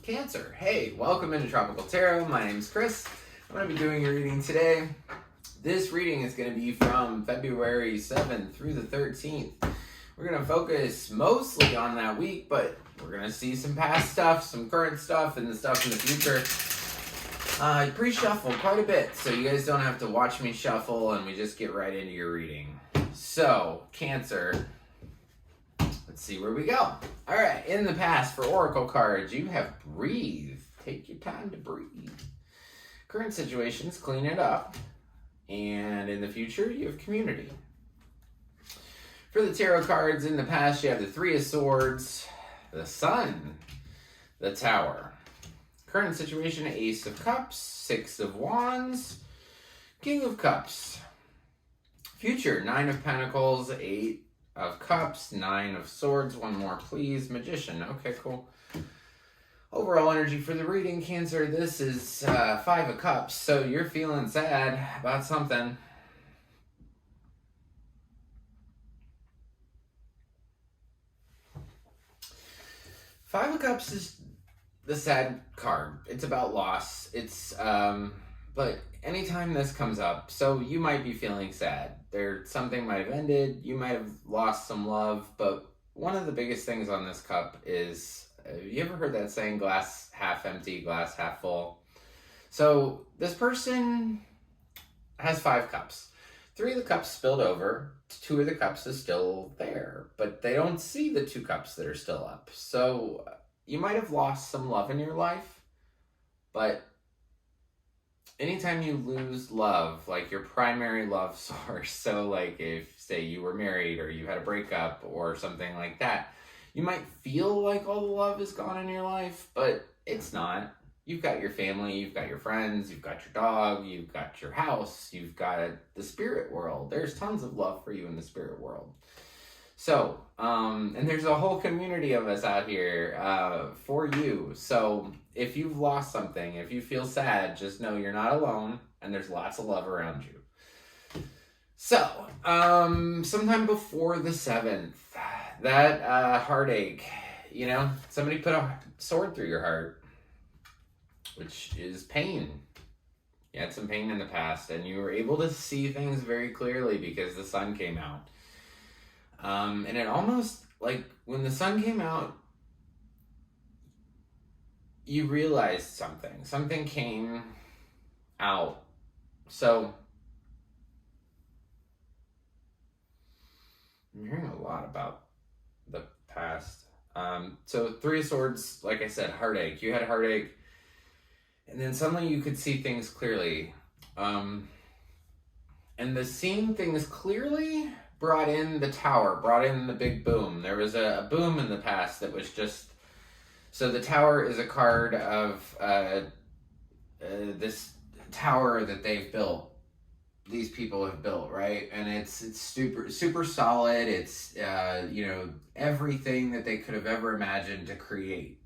Cancer. Hey, welcome into Tropical Tarot. My name's Chris. I'm going to be doing your reading today. This reading is going to be from February 7th through the 13th. We're going to focus mostly on that week, but we're going to see some past stuff, some current stuff, and the stuff in the future. I pre-shuffle quite a bit, so you guys don't have to watch me shuffle, and we just get right into your reading. So, Cancer, let's see where we go. All right, in the past, for Oracle cards, you have breathe. Take your time to breathe. Current situations, clean it up. And in the future, you have community. For the tarot cards, in the past, you have the Three of Swords, the Sun, the Tower. Current situation, Ace of Cups, Six of Wands, King of Cups. Future, Nine of Pentacles, Eight of Cups, Nine of Swords. One more, please. Magician. Okay, cool. Overall energy for the reading, Cancer, this is Five of Cups. So you're feeling sad about something. Five of Cups is the sad card. It's about loss. But anytime this comes up, so you might be feeling sad. Something might have ended. You might have lost some love. But one of the biggest things on this cup is, have you ever heard that saying, glass half empty, glass half full? So this person has five cups. Three of the cups spilled over. Two of the cups is still there. But they don't see the two cups that are still up. So you might have lost some love in your life, but anytime you lose love, like your primary love source, so like if, say, you were married or you had a breakup or something like that, you might feel like all the love is gone in your life, but it's not. You've got your family, you've got your friends, you've got your dog, you've got your house, you've got the spirit world. There's tons of love for you in the spirit world. So, and there's a whole community of us out here for you. So if you've lost something, if you feel sad, just know you're not alone and there's lots of love around you. So, sometime before the 7th, that heartache, somebody put a sword through your heart, which is pain. You had some pain in the past and you were able to see things very clearly because the sun came out. And it almost, like, when the sun came out, you realized something. Something came out. So, I'm hearing a lot about the past. So, Three of Swords, like I said, heartache. You had a heartache, and then suddenly you could see things clearly. And the seeing things clearly brought in the Tower, brought in the big boom. There was a boom in the past that was just... So the Tower is a card of this tower that they've built. These people have built, right? And it's super solid. It's, everything that they could have ever imagined to create.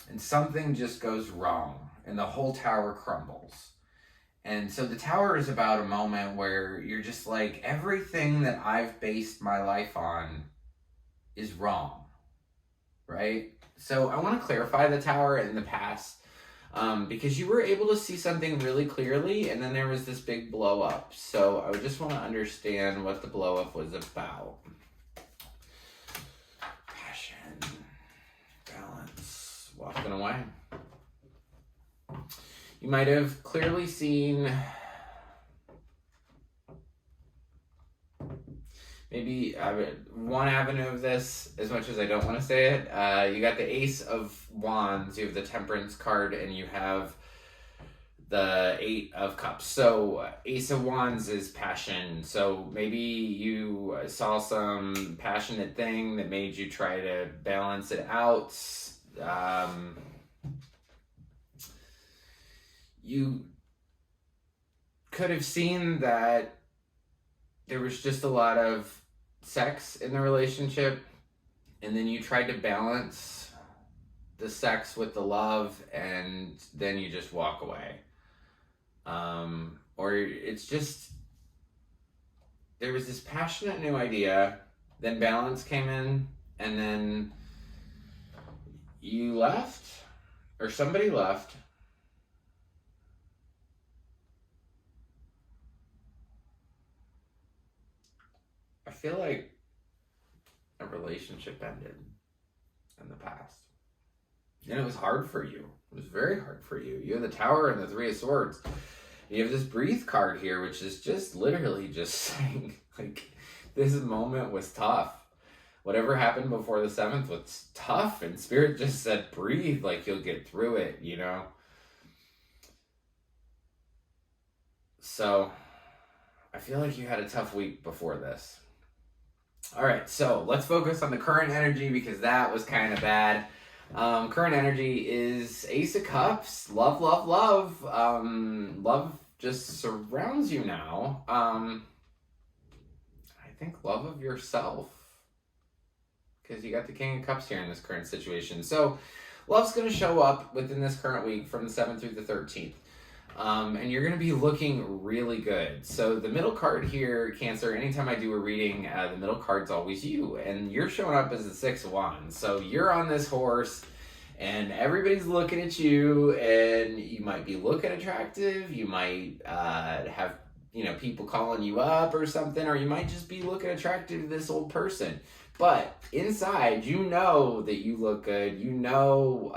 And something just goes wrong, and the whole tower crumbles. And so the Tower is about a moment where you're just like, everything that I've based my life on is wrong, right? So I want to clarify the Tower in the past, because you were able to see something really clearly, and then there was this big blow up. So I would just want to understand what the blow up was about. Passion, balance, walking away. You might have clearly seen maybe one avenue of this, as much as I don't want to say it. You got the Ace of Wands, you have the Temperance card, and you have the Eight of Cups. So Ace of Wands is passion. So maybe you saw some passionate thing that made you try to balance it out. You could have seen that there was just a lot of sex in the relationship, and then you tried to balance the sex with the love, and then you just walk away. Or it's just, there was this passionate new idea, then balance came in, and then you left, or somebody left. I feel like a relationship ended in the past. And it was hard for you. It was very hard for you. You have the Tower and the Three of Swords. You have this Breathe card here, which is just literally just saying, like, this moment was tough. Whatever happened before the 7th was tough, and Spirit just said, breathe, like you'll get through it, you know? So, I feel like you had a tough week before this. All right, so let's focus on the current energy because that was kind of bad. Current energy is Ace of Cups. Love, love, love. Love just surrounds you now. I think love of yourself, because you got the King of Cups here in this current situation. So love's going to show up within this current week from the 7th through the 13th. And you're going to be looking really good. So the middle card here, Cancer, anytime I do a reading, the middle card's always you. And you're showing up as the 6 of Wands. So you're on this horse, and everybody's looking at you, and you might be looking attractive. You might have, people calling you up or something, or you might just be looking attractive to this old person. But inside, you know that you look good. You know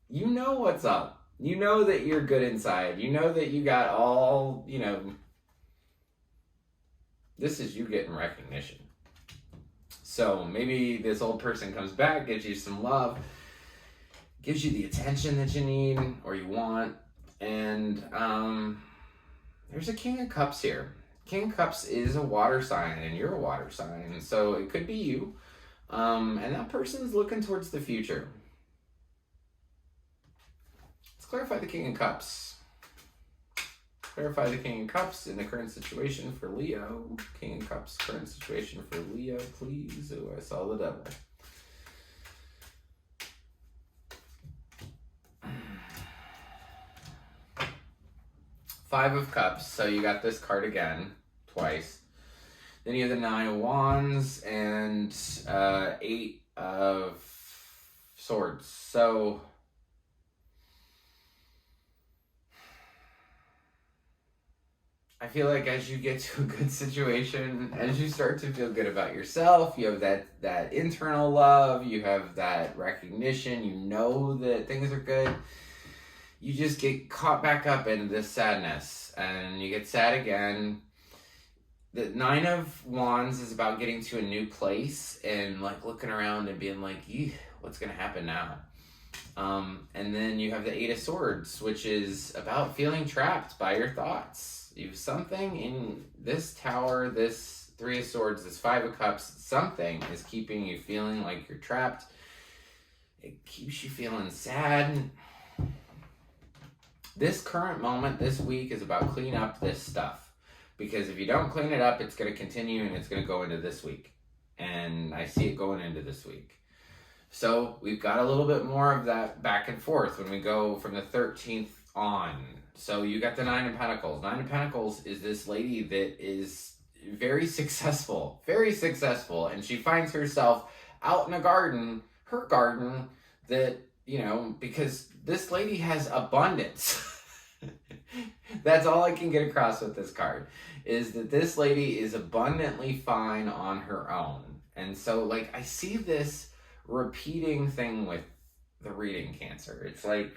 what's up. You know that you're good inside. You know that you got all, this is you getting recognition. So maybe this old person comes back, gives you some love, gives you the attention that you need or you want. And there's a King of Cups here. King of Cups is a water sign, and you're a water sign. So it could be you. And that person's looking towards the future. Clarify the King of Cups. Clarify the King of Cups in the current situation for Leo. King of Cups, current situation for Leo, please. Oh, I saw the devil. Five of Cups, so you got this card again, twice. Then you have the 9 of Wands and 8 of Swords. So I feel like as you get to a good situation, as you start to feel good about yourself, you have that internal love, you have that recognition, you know that things are good, you just get caught back up into this sadness, and you get sad again. The 9 of Wands is about getting to a new place and like looking around and being like, what's going to happen now? And then you have the 8 of Swords, which is about feeling trapped by your thoughts. You have something in this Tower, this 3 of Swords, this 5 of Cups, something is keeping you feeling like you're trapped. It keeps you feeling sad. This current moment, this week, is about cleaning up this stuff. Because if you don't clean it up, it's going to continue and it's going to go into this week. And I see it going into this week. So we've got a little bit more of that back and forth when we go from the 13th on. So you got the 9 of Pentacles. 9 of Pentacles is this lady that is very successful, and she finds herself out in a garden, her garden, that, because this lady has abundance. That's all I can get across with this card, is that this lady is abundantly fine on her own. And so, I see this repeating thing with the reading, Cancer. It's like,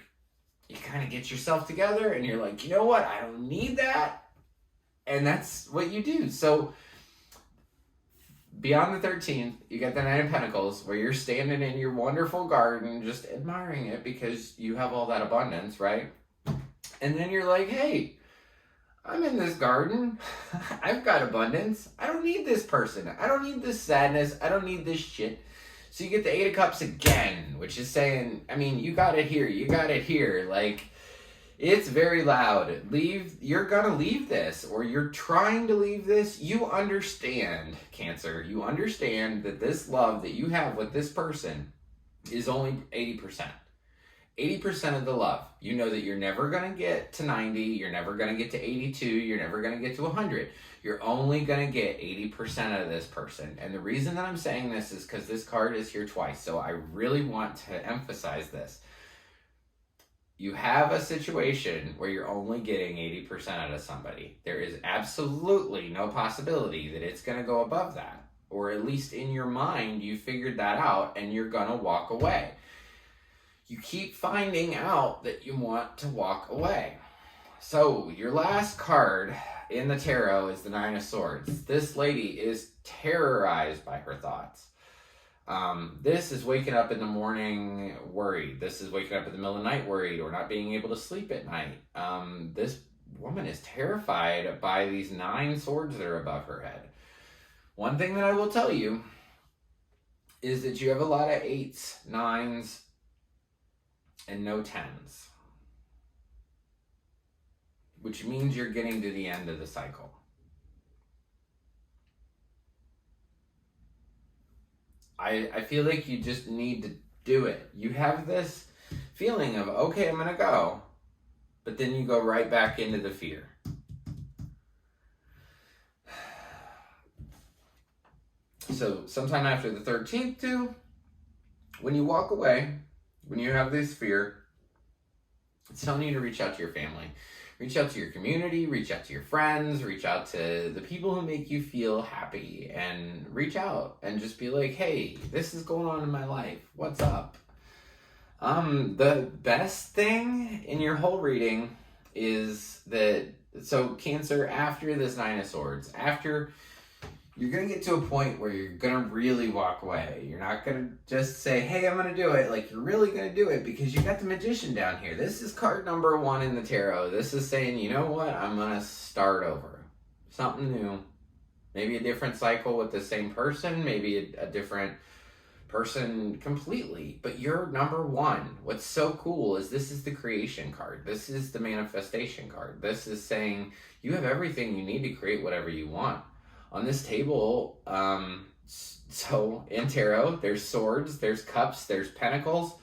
you kind of get yourself together and you're like, you know what? I don't need that. And that's what you do. So beyond the 13th, you got the 9 of Pentacles where you're standing in your wonderful garden, just admiring it because you have all that abundance, right? And then you're like, hey, I'm in this garden. I've got abundance. I don't need this person. I don't need this sadness. I don't need this shit. So you get the 8 of Cups again, which is saying, you got it here. You got it here. It's very loud. You're going to leave this, or you're trying to leave this. You understand, Cancer. You understand that this love that you have with this person is only 80%. 80% of the love. You know that you're never going to get to 90. You're never going to get to 82. You're never going to get to 100. You're only going to get 80% of this person. And the reason that I'm saying this is because this card is here twice. So I really want to emphasize this. You have a situation where you're only getting 80% out of somebody. There is absolutely no possibility that it's going to go above that. Or at least in your mind, you figured that out and you're going to walk away. You keep finding out that you want to walk away. So your last card in the tarot is the Nine of Swords. This lady is terrorized by her thoughts. This is waking up in the morning worried. This is waking up in the middle of the night worried or not being able to sleep at night. This woman is terrified by these 9 swords that are above her head. One thing that I will tell you is that you have a lot of 8s, 9s, and no 10s. Which means you're getting to the end of the cycle. I feel like you just need to do it. You have this feeling of, okay, I'm going to go. But then you go right back into the fear. So sometime after the 13th too, when you walk away, when you have this fear, it's telling you to reach out to your family. Reach out to your community, reach out to your friends, reach out to the people who make you feel happy, and reach out and just be like, hey, this is going on in my life. What's up? The best thing in your whole reading is that, so Cancer, after this 9 of Swords, after you're going to get to a point where you're going to really walk away. You're not going to just say, hey, I'm going to do it. Like, you're really going to do it because you got the Magician down here. This is card number 1 in the tarot. This is saying, you know what? I'm going to start over. Something new. Maybe a different cycle with the same person. Maybe a different person completely. But you're number 1. What's so cool is this is the creation card. This is the manifestation card. This is saying you have everything you need to create whatever you want. On this table, so in tarot, there's swords, there's cups, there's pentacles,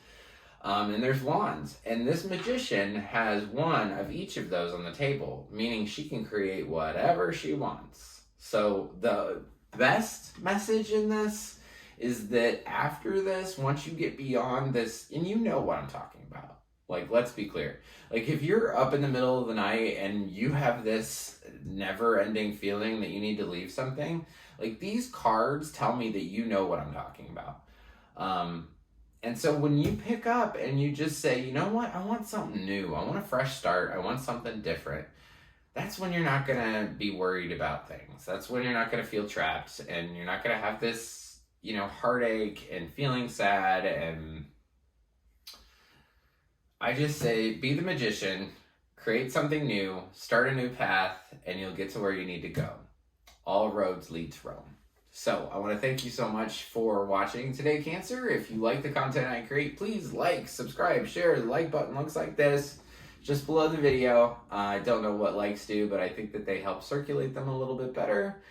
and there's wands. And this magician has one of each of those on the table, meaning she can create whatever she wants. So the best message in this is that after this, once you get beyond this, and you know what I'm talking about. Like, let's be clear. Like, if you're up in the middle of the night and you have this never-ending feeling that you need to leave something, like, these cards tell me that you know what I'm talking about. And so when you pick up and you just say, you know what, I want something new. I want a fresh start. I want something different. That's when you're not going to be worried about things. That's when you're not going to feel trapped and you're not going to have this, you know, heartache and feeling sad. And I just say, be the magician, create something new, start a new path, and you'll get to where you need to go. All roads lead to Rome. So I want to thank you so much for watching today, Cancer. If you like the content I create, please like, subscribe, share. The like button looks like this, just below the video. I don't know what likes do, but I think that they help circulate them a little bit better.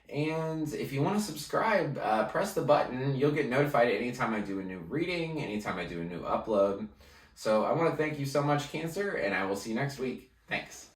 And if you want to subscribe, press the button. You'll get notified anytime I do a new reading, anytime I do a new upload. So I want to thank you so much, Cancer, and I will see you next week. Thanks.